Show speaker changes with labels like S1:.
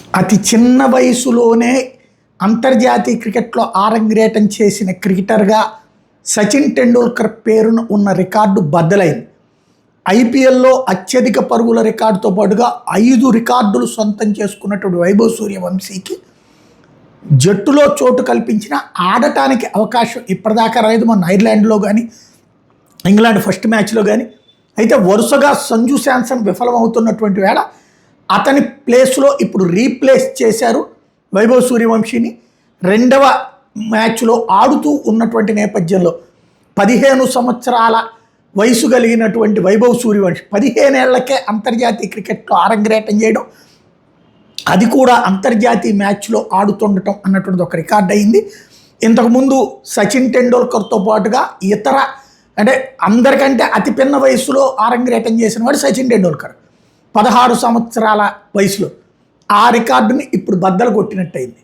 S1: అతి చిన్న వయసులోనే అంతర్జాతీయ క్రికెట్లో ఆరంగేటం చేసిన క్రికెటర్గా సచిన్ టెండూల్కర్ పేరును ఉన్న రికార్డు బద్దలైంది. ఐపీఎల్లో అత్యధిక పరుగుల రికార్డుతో పాటుగా 5 రికార్డులు సొంతం చేసుకున్నటువంటి వైభవ్ సూర్యవంశీకి జట్టులో చోటు కల్పించిన ఆడటానికి అవకాశం ఇప్పటిదాకా రాలేదు. మన ఐర్లాండ్లో కానీ ఇంగ్లాండ్ ఫస్ట్ మ్యాచ్లో కానీ. అయితే వరుసగా సంజు శాంసన్ విఫలమవుతున్నటువంటి వేళ అతని ప్లేస్లో ఇప్పుడు రీప్లేస్ చేశారు వైభవ్ సూర్యవంశీని. రెండవ మ్యాచ్లో ఆడుతూ ఉన్నటువంటి నేపథ్యంలో 15 సంవత్సరాల వయసు కలిగినటువంటి వైభవ్ సూర్యవంశీ 15 ఏళ్లకే అంతర్జాతీయ క్రికెట్లో ఆరంగేటం చేయడం, అది కూడా అంతర్జాతీయ మ్యాచ్లో ఆడుతుండటం అన్నటువంటిది ఒక రికార్డ్ అయింది. ఇంతకుముందు సచిన్ టెండూల్కర్తో పాటుగా ఇతర అంటే అందరికంటే అతి పిన్న వయసులో ఆరంగేటం చేసిన వాడు సచిన్ టెండూల్కర్ 16 సంవత్సరాల వయసులో. ఆ రికార్డుని ఇప్పుడు బద్దలు కొట్టినట్టయింది.